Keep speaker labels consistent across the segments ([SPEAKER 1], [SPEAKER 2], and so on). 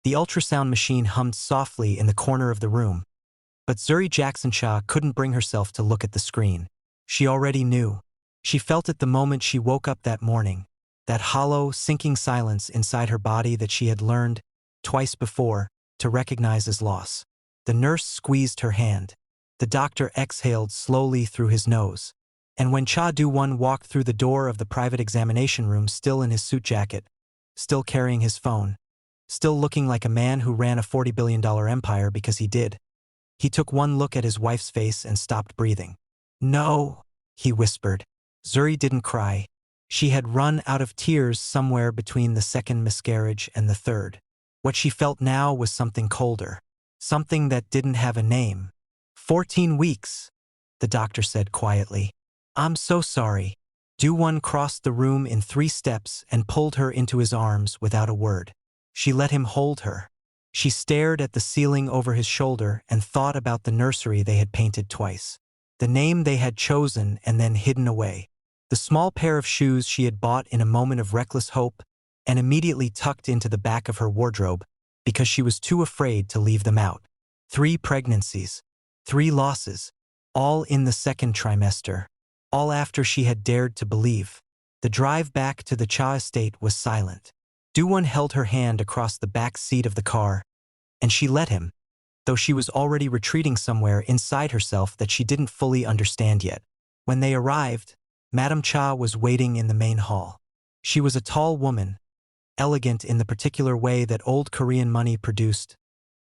[SPEAKER 1] The ultrasound machine hummed softly in the corner of the room. But Zuri Jackson-Cha couldn't bring herself to look at the screen. She already knew. She felt it the moment she woke up that morning. That hollow, sinking silence inside her body that she had learned, twice before, to recognize as loss. The nurse squeezed her hand. The doctor exhaled slowly through his nose. And when Dwan walked through the door of the private examination room still in his suit jacket, still carrying his phone, still looking like a man who ran a $40 billion empire because he did, he took one look at his wife's face and stopped breathing. "No," he whispered. Zuri didn't cry. She had run out of tears somewhere between the second miscarriage and the third. What she felt now was something colder. Something that didn't have a name. 14 weeks, the doctor said quietly. "I'm so sorry." Dwan crossed the room in 3 steps and pulled her into his arms without a word. She let him hold her. She stared at the ceiling over his shoulder and thought about the nursery they had painted twice. The name they had chosen and then hidden away. The small pair of shoes she had bought in a moment of reckless hope and immediately tucked into the back of her wardrobe because she was too afraid to leave them out. 3 pregnancies. 3 losses. All in the second trimester. All after she had dared to believe. The drive back to the Cha estate was silent. Dwan held her hand across the back seat of the car, and she let him, though she was already retreating somewhere inside herself that she didn't fully understand yet. When they arrived, Madame Cha was waiting in the main hall. She was a tall woman, elegant in the particular way that old Korean money produced,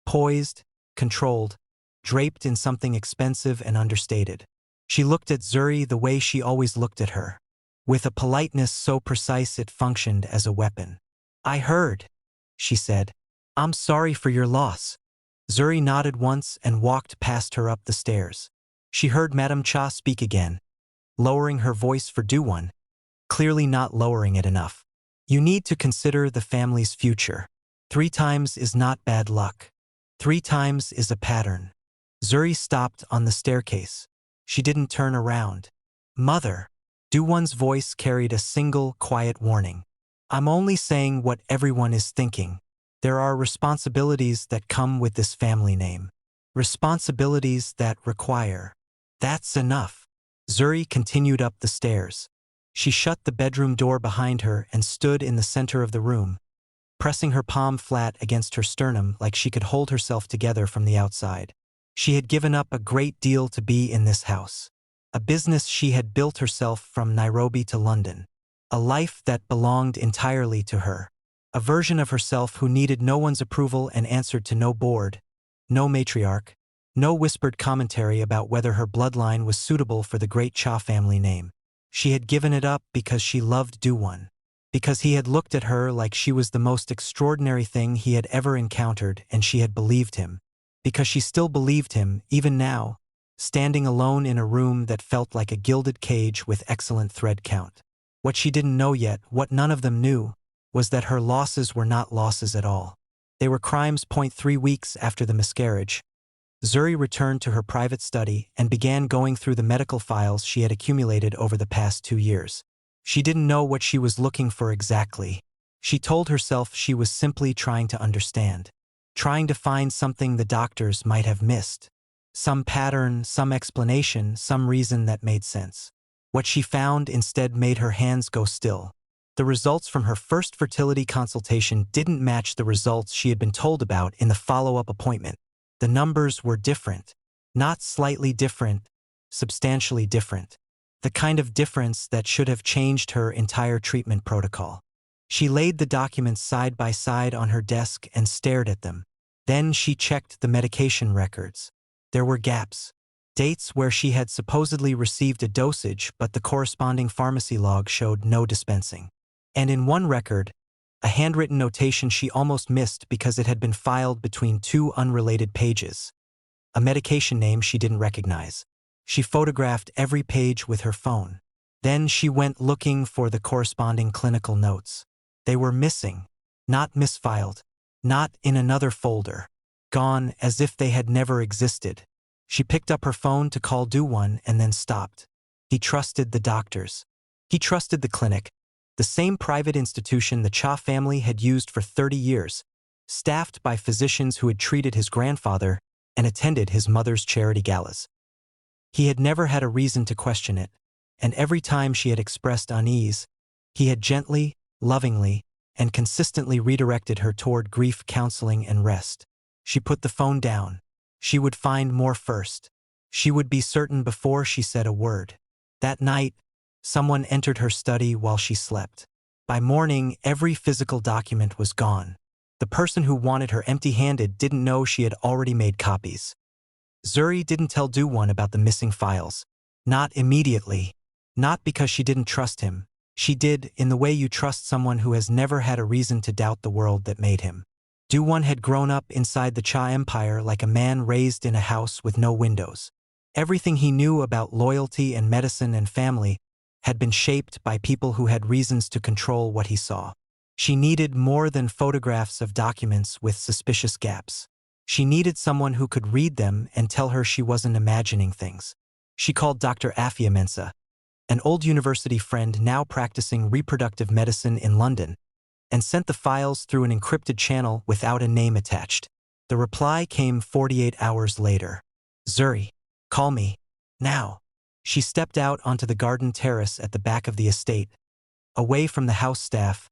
[SPEAKER 1] poised, controlled, draped in something expensive and understated. She looked at Zuri the way she always looked at her, with a politeness so precise it functioned as a weapon. "I heard," she said. "I'm sorry for your loss." Zuri nodded once and walked past her up the stairs. She heard Madame Cha speak again, lowering her voice for Dwan, clearly not lowering it enough. "You need to consider the family's future. 3 times is not bad luck. 3 times is a pattern." Zuri stopped on the staircase. She didn't turn around. "Mother." Dwan's voice carried a single, quiet warning. "I'm only saying what everyone is thinking. There are responsibilities that come with this family name. Responsibilities that require." "That's enough." Zuri continued up the stairs. She shut the bedroom door behind her and stood in the center of the room, pressing her palm flat against her sternum like she could hold herself together from the outside. She had given up a great deal to be in this house. A business she had built herself from Nairobi to London. A life that belonged entirely to her. A version of herself who needed no one's approval and answered to no board, no matriarch, no whispered commentary about whether her bloodline was suitable for the great Cha family name. She had given it up because she loved Dwan. Because he had looked at her like she was the most extraordinary thing he had ever encountered and she had believed him. Because she still believed him, even now, standing alone in a room that felt like a gilded cage with excellent thread count. What she didn't know yet, what none of them knew, was that her losses were not losses at all. They were crimes. 3 weeks after the miscarriage, Zuri returned to her private study and began going through the medical files she had accumulated over the past 2 years. She didn't know what she was looking for exactly. She told herself she was simply trying to understand. Trying to find something the doctors might have missed. Some pattern, some explanation, some reason that made sense. What she found instead made her hands go still. The results from her first fertility consultation didn't match the results she had been told about in the follow-up appointment. The numbers were different. Not slightly different, substantially different. The kind of difference that should have changed her entire treatment protocol. She laid the documents side by side on her desk and stared at them. Then she checked the medication records. There were gaps. Dates where she had supposedly received a dosage, but the corresponding pharmacy log showed no dispensing. And in one record, a handwritten notation she almost missed because it had been filed between 2 unrelated pages. A medication name she didn't recognize. She photographed every page with her phone. Then she went looking for the corresponding clinical notes. They were missing, not misfiled, not in another folder. Gone as if they had never existed. She picked up her phone to call Dwan and then stopped. He trusted the doctors. He trusted the clinic, the same private institution the Cha family had used for 30 years, staffed by physicians who had treated his grandfather and attended his mother's charity galas. He had never had a reason to question it, and every time she had expressed unease, he had gently, lovingly, and consistently redirected her toward grief counseling and rest. She put the phone down. She would find more first. She would be certain before she said a word. That night, someone entered her study while she slept. By morning, every physical document was gone. The person who wanted her empty-handed didn't know she had already made copies. Zuri didn't tell Dwan about the missing files. Not immediately. Not because she didn't trust him. She did, in the way you trust someone who has never had a reason to doubt the world that made him. Dwan had grown up inside the Cha Empire like a man raised in a house with no windows. Everything he knew about loyalty and medicine and family had been shaped by people who had reasons to control what he saw. She needed more than photographs of documents with suspicious gaps. She needed someone who could read them and tell her she wasn't imagining things. She called Dr. Afia Mensa, an old university friend now practicing reproductive medicine in London, and sent the files through an encrypted channel without a name attached. The reply came 48 hours later. Zuri, call me. Now. She stepped out onto the garden terrace at the back of the estate, away from the house staff,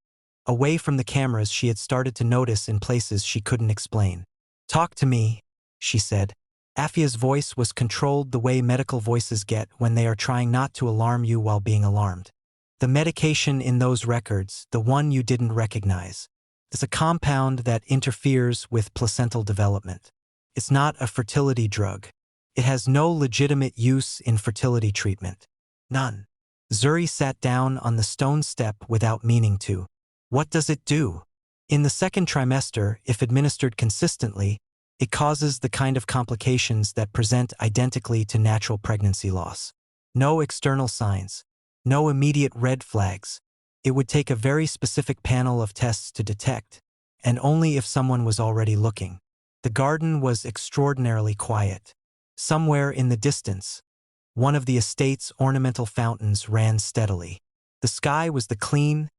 [SPEAKER 1] away from the cameras she had started to notice in places she couldn't explain. Talk to me, she said. Afia's voice was controlled the way medical voices get when they are trying not to alarm you while being alarmed. The medication in those records, the one you didn't recognize, is a compound that interferes with placental development. It's not a fertility drug. It has no legitimate use in fertility treatment. None. Zuri sat down on the stone step without meaning to. What does it do? In the second trimester, if administered consistently, it causes the kind of complications that present identically to natural pregnancy loss. No external signs. No immediate red flags. It would take a very specific panel of tests to detect, and only if someone was already looking. The garden was extraordinarily quiet. Somewhere in the distance, one of the estate's ornamental fountains ran steadily. The sky was the clean,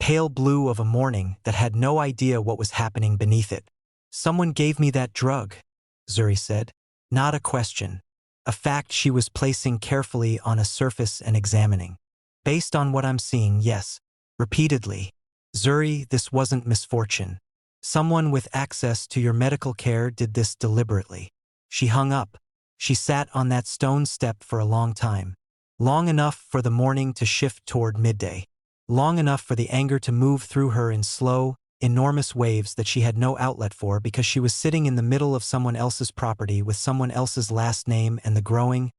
[SPEAKER 1] pale blue of a morning that had no idea what was happening beneath it. Someone gave me that drug, Zuri said. Not a question. A fact she was placing carefully on a surface and examining. Based on what I'm seeing, yes. Repeatedly. Zuri, this wasn't misfortune. Someone with access to your medical care did this deliberately. She hung up. She sat on that stone step for a long time. Long enough for the morning to shift toward midday. Long enough for the anger to move through her in slow, enormous waves that she had no outlet for because she was sitting in the middle of someone else's property with someone else's last name and the growing,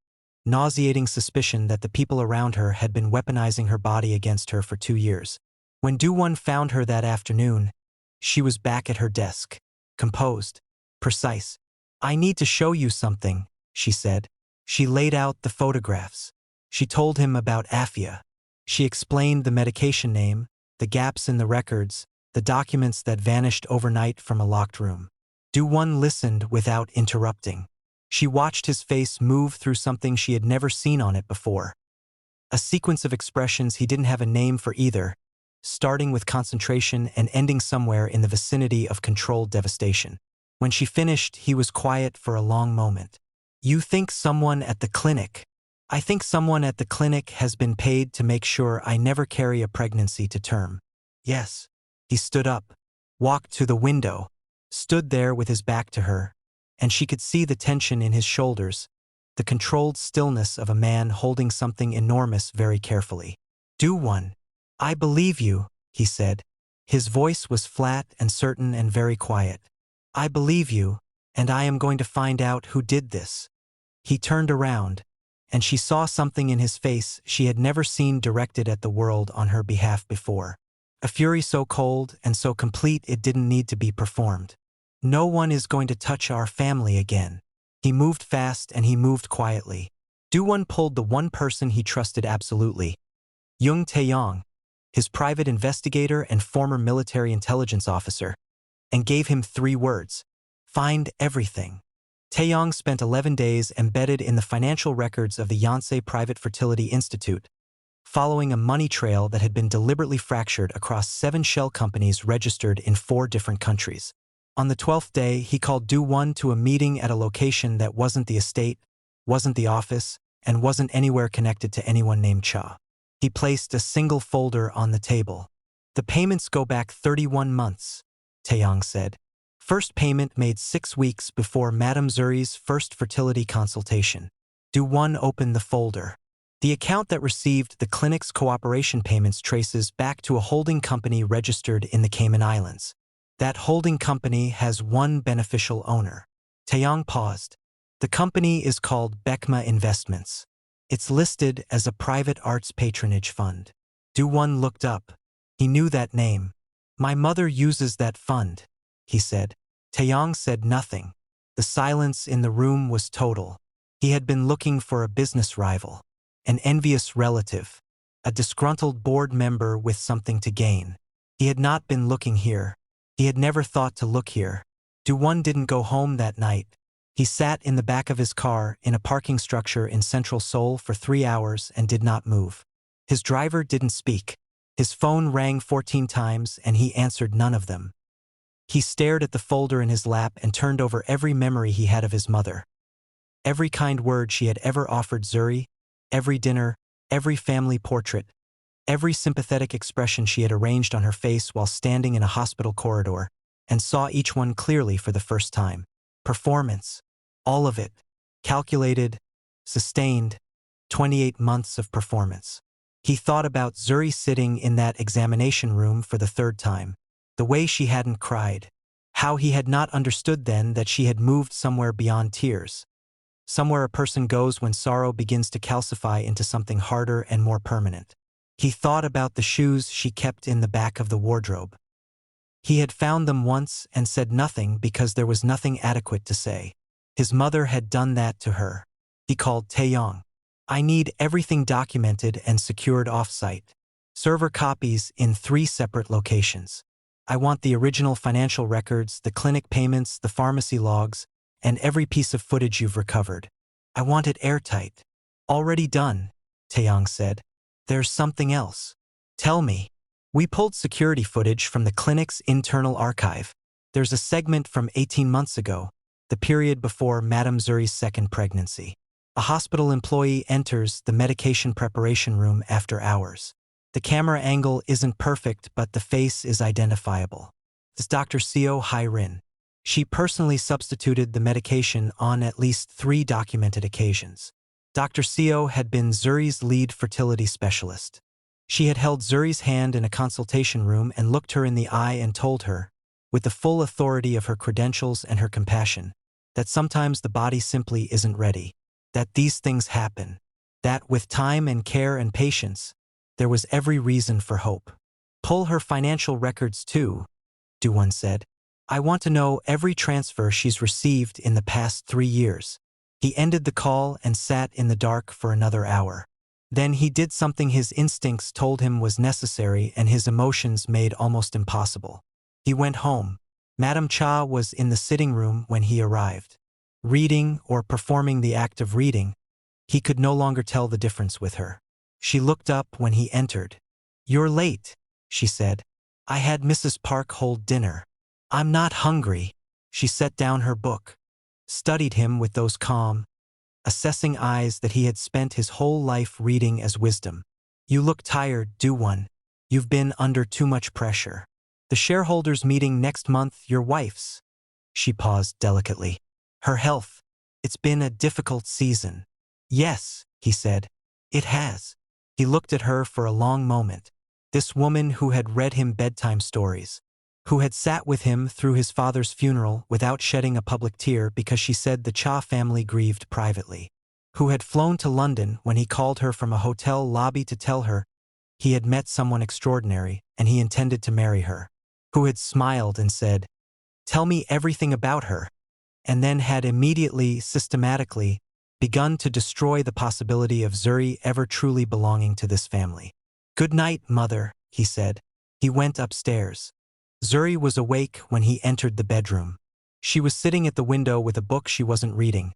[SPEAKER 1] nauseating suspicion that the people around her had been weaponizing her body against her for 2 years. When Dwan found her that afternoon, she was back at her desk, composed, precise. I need to show you something, she said. She laid out the photographs. She told him about Afia. She explained the medication name, the gaps in the records, the documents that vanished overnight from a locked room. Dwan listened without interrupting. She watched his face move through something she had never seen on it before. A sequence of expressions he didn't have a name for either, starting with concentration and ending somewhere in the vicinity of controlled devastation. When she finished, he was quiet for a long moment. You think someone at the clinic? I think someone at the clinic has been paid to make sure I never carry a pregnancy to term. Yes. He stood up, walked to the window, stood there with his back to her, and she could see the tension in his shoulders, the controlled stillness of a man holding something enormous very carefully. Dwan, I believe you, he said. His voice was flat and certain and very quiet. I believe you, and I am going to find out who did this. He turned around, and she saw something in his face she had never seen directed at the world on her behalf before. A fury so cold and so complete it didn't need to be performed. No one is going to touch our family again. He moved fast and he moved quietly. Dwan pulled the one person he trusted absolutely, Jung Taeyong, his private investigator and former military intelligence officer, and gave him 3 words. Find everything. Taeyong spent 11 days embedded in the financial records of the Yonsei Private Fertility Institute, following a money trail that had been deliberately fractured across 7 shell companies registered in 4 different countries. On the 12th day, he called Dwan to a meeting at a location that wasn't the estate, wasn't the office, and wasn't anywhere connected to anyone named Cha. He placed a single folder on the table. The payments go back 31 months, Taeyong said. First payment made 6 weeks before Madame Zuri's first fertility consultation. Dwan opened the folder. The account that received the clinic's cooperation payments traces back to a holding company registered in the Cayman Islands. That holding company has one beneficial owner. Taeyong paused. The company is called Bekma Investments. It's listed as a private arts patronage fund. Dwan looked up. He knew that name. My mother uses that fund, he said. Taeyong said nothing. The silence in the room was total. He had been looking for a business rival, an envious relative, a disgruntled board member with something to gain. He had not been looking here. He had never thought to look here. Dwan didn't go home that night. He sat in the back of his car in a parking structure in central Seoul for 3 hours and did not move. His driver didn't speak. His phone rang 14 times and he answered none of them. He stared at the folder in his lap and turned over every memory he had of his mother. Every kind word she had ever offered Zuri, every dinner, every family portrait, every sympathetic expression she had arranged on her face while standing in a hospital corridor, and saw each one clearly for the first time. Performance. All of it. Calculated. Sustained. 28 months of performance. He thought about Zuri sitting in that examination room for the 3rd time. The way she hadn't cried. How he had not understood then that she had moved somewhere beyond tears. Somewhere a person goes when sorrow begins to calcify into something harder and more permanent. He thought about the shoes she kept in the back of the wardrobe. He had found them once and said nothing because there was nothing adequate to say. His mother had done that to her. He called Taeyong. I need everything documented and secured off-site. Server copies in 3 separate locations. I want the original financial records, the clinic payments, the pharmacy logs, and every piece of footage you've recovered. I want it airtight. Already done, Taeyong said. There's something else. Tell me. We pulled security footage from the clinic's internal archive. There's a segment from 18 months ago, the period before Madame Zuri's 2nd pregnancy. A hospital employee enters the medication preparation room after hours. The camera angle isn't perfect, but the face is identifiable. It's Dr. Seo Hai-rin. She personally substituted the medication on at least 3 documented occasions. Dr. Seo had been Zuri's lead fertility specialist. She had held Zuri's hand in a consultation room and looked her in the eye and told her, with the full authority of her credentials and her compassion, that sometimes the body simply isn't ready, that these things happen, that with time and care and patience, there was every reason for hope. Pull her financial records too, Dwan said. I want to know every transfer she's received in the past 3 years. He ended the call and sat in the dark for another hour. Then he did something his instincts told him was necessary and his emotions made almost impossible. He went home. Madame Cha was in the sitting room when he arrived. Reading or performing the act of reading, he could no longer tell the difference with her. She looked up when he entered. You're late, she said. I had Mrs. Park hold dinner. I'm not hungry. She set down her book, studied him with those calm, assessing eyes that he had spent his whole life reading as wisdom. You look tired, Dwan. You've been under too much pressure. The shareholders meeting next month, your wife's. She paused delicately. Her health. It's been a difficult season. Yes, he said. It has. He looked at her for a long moment. This woman who had read him bedtime stories, who had sat with him through his father's funeral without shedding a public tear because she said the Cha family grieved privately, who had flown to London when he called her from a hotel lobby to tell her he had met someone extraordinary and he intended to marry her, who had smiled and said, "Tell me everything about her," and then had immediately, systematically, begun to destroy the possibility of Zuri ever truly belonging to this family. "Good night, mother," he said. He went upstairs. Zuri was awake when he entered the bedroom. She was sitting at the window with a book she wasn't reading,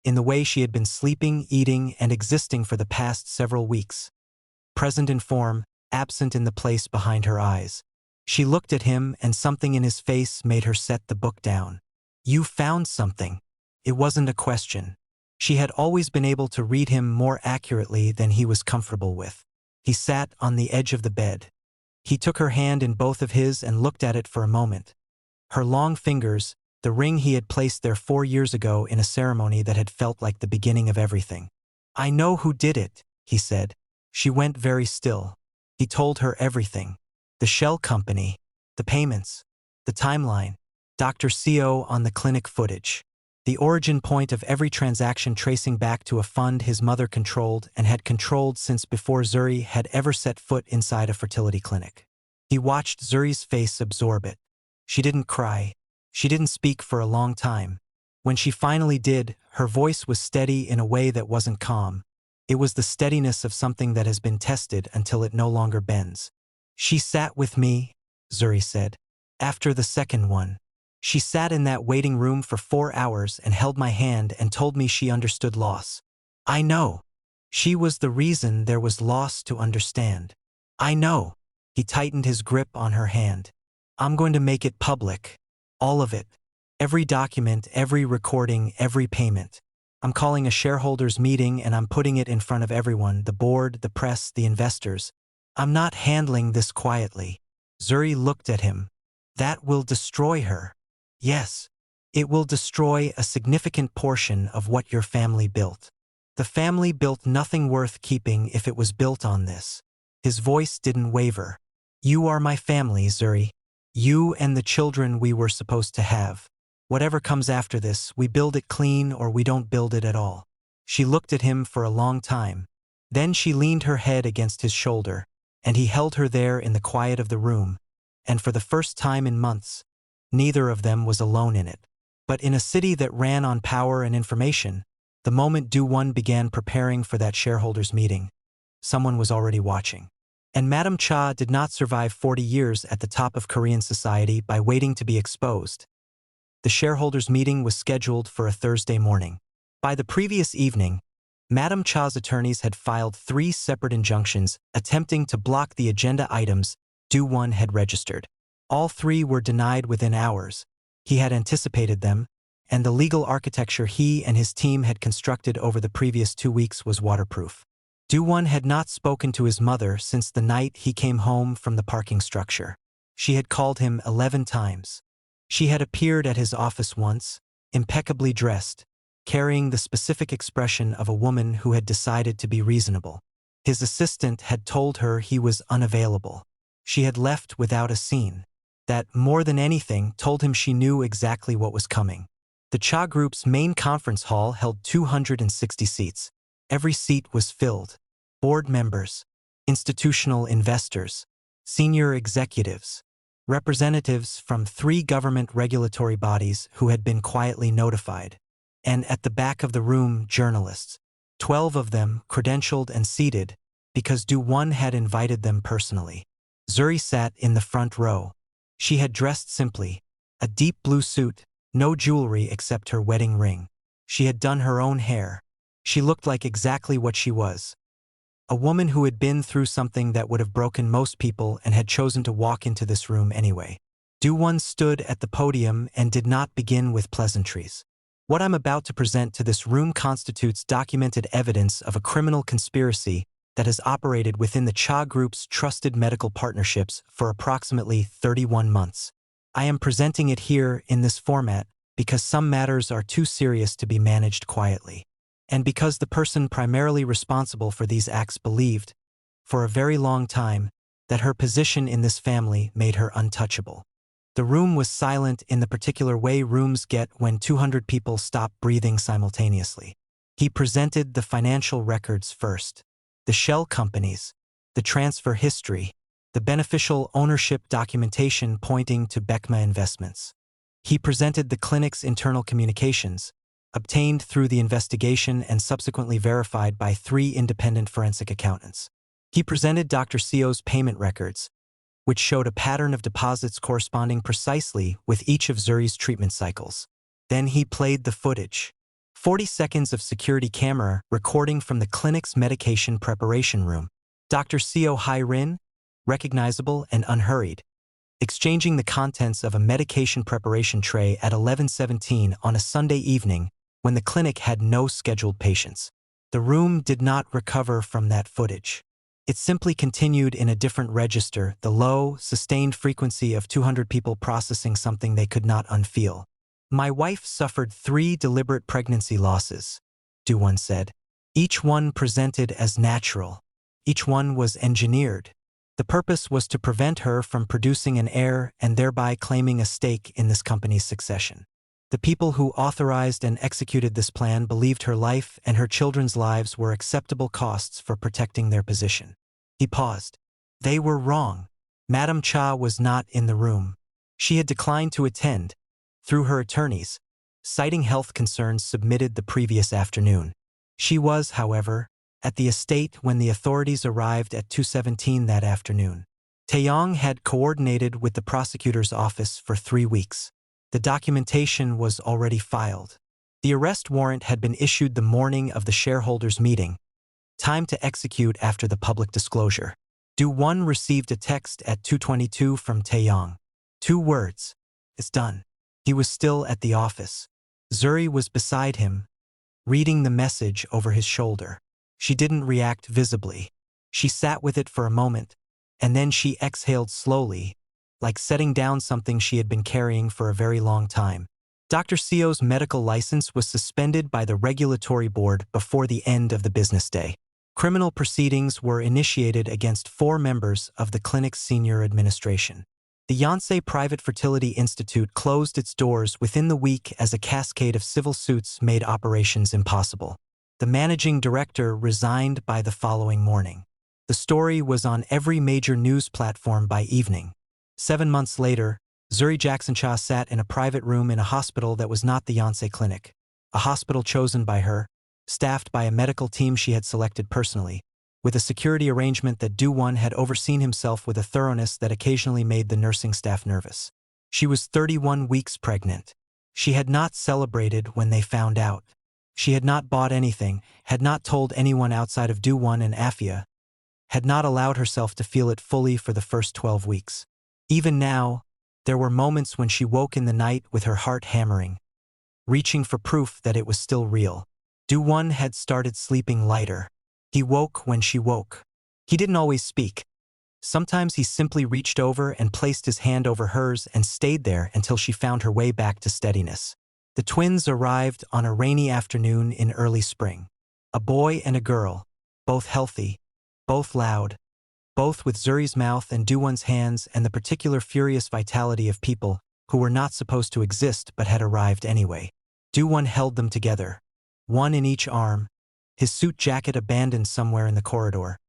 [SPEAKER 1] in the way she had been sleeping, eating, and existing for the past several weeks. Present in form, absent in the place behind her eyes. She looked at him, and something in his face made her set the book down. "You found something." It wasn't a question. She had always been able to read him more accurately than he was comfortable with. He sat on the edge of the bed. He took her hand in both of his and looked at it for a moment. Her long fingers, the ring he had placed there 4 years ago in a ceremony that had felt like the beginning of everything. "I know who did it," he said. She went very still. He told her everything. The shell company, the payments, the timeline, Dr. Co on the clinic footage, the origin point of every transaction tracing back to a fund his mother controlled and had controlled since before Zuri had ever set foot inside a fertility clinic. He watched Zuri's face absorb it. She didn't cry. She didn't speak for a long time. When she finally did, her voice was steady in a way that wasn't calm. It was the steadiness of something that has been tested until it no longer bends. "She sat with me," Zuri said. "After the second one. She sat in that waiting room for 4 hours and held my hand and told me she understood loss. I know. She was the reason there was loss to understand. I know." He tightened his grip on her hand. "I'm going to make it public. All of it. Every document, every recording, every payment. I'm calling a shareholders meeting and I'm putting it in front of everyone, the board, the press, the investors. I'm not handling this quietly." Zuri looked at him. "That will destroy her." "Yes. It will destroy a significant portion of what your family built. The family built nothing worth keeping if it was built on this." His voice didn't waver. "You are my family, Zuri. You and the children we were supposed to have. Whatever comes after this, we build it clean or we don't build it at all." She looked at him for a long time. Then she leaned her head against his shoulder, and he held her there in the quiet of the room, and for the first time in months, neither of them was alone in it. But in a city that ran on power and information, the moment Dwan began preparing for that shareholders meeting, someone was already watching. And Madame Cha did not survive 40 years at the top of Korean society by waiting to be exposed. The shareholders meeting was scheduled for a Thursday morning. By the previous evening, Madame Cha's attorneys had filed 3 separate injunctions attempting to block the agenda items Dwan had registered. All 3 were denied within hours. He had anticipated them, and the legal architecture he and his team had constructed over the previous 2 weeks was waterproof. Dwan had not spoken to his mother since the night he came home from the parking structure. She had called him 11 times. She had appeared at his office once, impeccably dressed, carrying the specific expression of a woman who had decided to be reasonable. His assistant had told her he was unavailable. She had left without a scene. That, more than anything, told him she knew exactly what was coming. The Cha Group's main conference hall held 260 seats. Every seat was filled. Board members, institutional investors, senior executives, representatives from 3 government regulatory bodies who had been quietly notified, and at the back of the room, journalists, 12 of them credentialed and seated because Dwan had invited them personally. Zuri sat in the front row. She had dressed simply, a deep blue suit, no jewelry except her wedding ring. She had done her own hair. She looked like exactly what she was. A woman who had been through something that would have broken most people and had chosen to walk into this room anyway. Dwan stood at the podium and did not begin with pleasantries. "What I'm about to present to this room constitutes documented evidence of a criminal conspiracy that has operated within the Cha Group's trusted medical partnerships for approximately 31 months. I am presenting it here in this format because some matters are too serious to be managed quietly, and because the person primarily responsible for these acts believed, for a very long time, that her position in this family made her untouchable." The room was silent in the particular way rooms get when 200 people stop breathing simultaneously. He presented the financial records first. The shell companies, the transfer history, the beneficial ownership documentation pointing to Beckma Investments. He presented the clinic's internal communications, obtained through the investigation and subsequently verified by 3 independent forensic accountants. He presented Dr. Co's payment records, which showed a pattern of deposits corresponding precisely with each of Zuri's treatment cycles. Then he played the footage. 40 seconds of security camera recording from the clinic's medication preparation room. Dr. Co Hai Rin, recognizable and unhurried. exchanging the contents of a medication preparation tray at 11:17 on a Sunday evening when the clinic had no scheduled patients. The room did not recover from that footage. It simply continued in a different register, the low, sustained frequency of 200 people processing something they could not unfeel. My wife suffered 3 deliberate pregnancy losses, Dwan said. Each one presented as natural. Each one was engineered. The purpose was to prevent her from producing an heir and thereby claiming a stake in this company's succession. The people who authorized and executed this plan believed her life and her children's lives were acceptable costs for protecting their position. He paused. They were wrong. Madame Cha was not in the room. She had declined to attend, through her attorneys, citing health concerns submitted the previous afternoon. She was, however, at the estate when the authorities arrived at 2:17 that afternoon. Taeyong had coordinated with the prosecutor's office for 3 weeks. The documentation was already filed. The arrest warrant had been issued the morning of the shareholders' meeting, time to execute after the public disclosure. Dwan received a text at 2:22 from Taeyong. 2 words. It's done. He was still at the office. Zuri was beside him, reading the message over his shoulder. She didn't react visibly. She sat with it for a moment, and then she exhaled slowly, like setting down something she had been carrying for a very long time. Dr. Seo's medical license was suspended by the regulatory board before the end of the business day. Criminal proceedings were initiated against 4 members of the clinic's senior administration. The Yonsei Private Fertility Institute closed its doors within the week as a cascade of civil suits made operations impossible. The managing director resigned by the following morning. The story was on every major news platform by evening. 7 months later, Zuri Jackson-Cha sat in a private room in a hospital that was not the Yonsei clinic, a hospital chosen by her, staffed by a medical team she had selected personally, with a security arrangement that Dwan had overseen himself with a thoroughness that occasionally made the nursing staff nervous. She was 31 weeks pregnant. She had not celebrated when they found out. She had not bought anything, had not told anyone outside of Dwan and Afia, had not allowed herself to feel it fully for the first 12 weeks. Even now, there were moments when she woke in the night with her heart hammering, reaching for proof that it was still real. Dwan had started sleeping lighter. He woke when she woke. He didn't always speak. Sometimes he simply reached over and placed his hand over hers and stayed there until she found her way back to steadiness. The twins arrived on a rainy afternoon in early spring. A boy and a girl, both healthy, both loud, both with Zuri's mouth and Dwan's hands and the particular furious vitality of people who were not supposed to exist but had arrived anyway. Dwan held them together, one in each arm, his suit jacket abandoned somewhere in the corridor,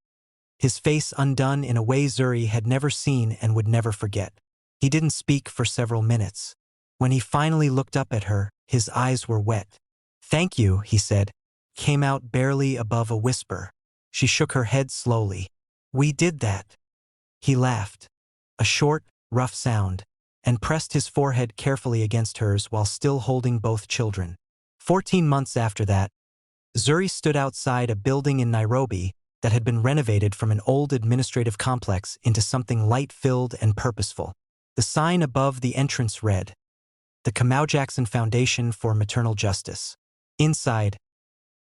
[SPEAKER 1] his face undone in a way Zuri had never seen and would never forget. He didn't speak for several minutes. When he finally looked up at her, his eyes were wet. "Thank you," he said, came out barely above a whisper. She shook her head slowly. "We did that." He laughed, a short, rough sound, and pressed his forehead carefully against hers while still holding both children. 14 months after that, Zuri stood outside a building in Nairobi that had been renovated from an old administrative complex into something light-filled and purposeful. The sign above the entrance read, "The Kamau Jackson Foundation for Maternal Justice." Inside,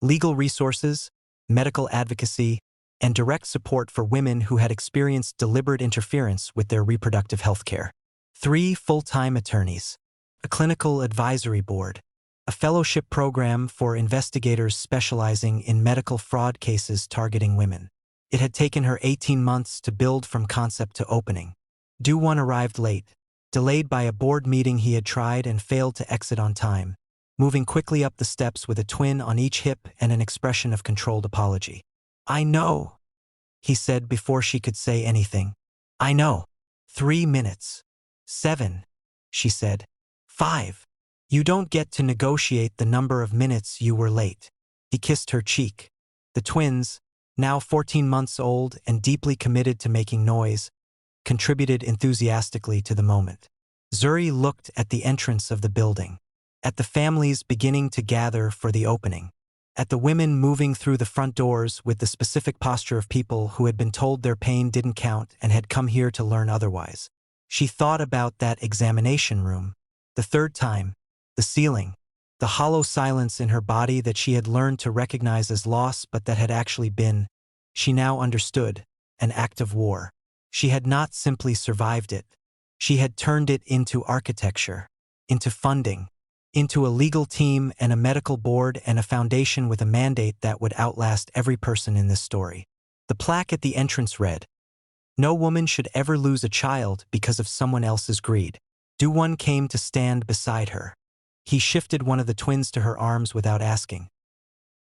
[SPEAKER 1] legal resources, medical advocacy, and direct support for women who had experienced deliberate interference with their reproductive health care. 3 full-time attorneys, a clinical advisory board, a fellowship program for investigators specializing in medical fraud cases targeting women. It had taken her 18 months to build from concept to opening. Dwan arrived late, delayed by a board meeting he had tried and failed to exit on time, moving quickly up the steps with a twin on each hip and an expression of controlled apology. "I know," he said before she could say anything. "I know." 3 minutes. 7, she said. 5. "You don't get to negotiate the number of minutes you were late." He kissed her cheek. The twins, now 14 months old and deeply committed to making noise, contributed enthusiastically to the moment. Zuri looked at the entrance of the building, at the families beginning to gather for the opening, at the women moving through the front doors with the specific posture of people who had been told their pain didn't count and had come here to learn otherwise. She thought about that examination room. The third time, the ceiling, the hollow silence in her body that she had learned to recognize as loss but that had actually been, she now understood, an act of war. She had not simply survived it. She had turned it into architecture, into funding, into a legal team and a medical board and a foundation with a mandate that would outlast every person in this story. The plaque at the entrance read, "No woman should ever lose a child because of someone else's greed." Dwan came to stand beside her. He shifted one of the twins to her arms without asking.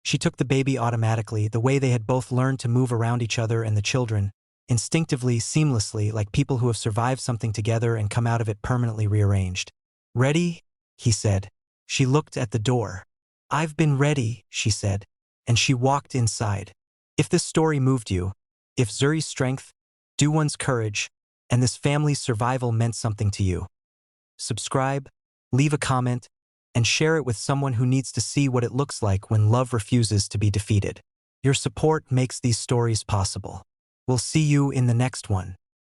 [SPEAKER 1] She took the baby automatically, the way they had both learned to move around each other and the children, instinctively, seamlessly, like people who have survived something together and come out of it permanently rearranged. "Ready?" he said. She looked at the door. "I've been ready," she said, and she walked inside. If this story moved you, if Zuri's strength, Dwan's courage, and this family's survival meant something to you, subscribe, leave a comment, and share it with someone who needs to see what it looks like when love refuses to be defeated. Your support makes these stories possible. We'll see you in the next one.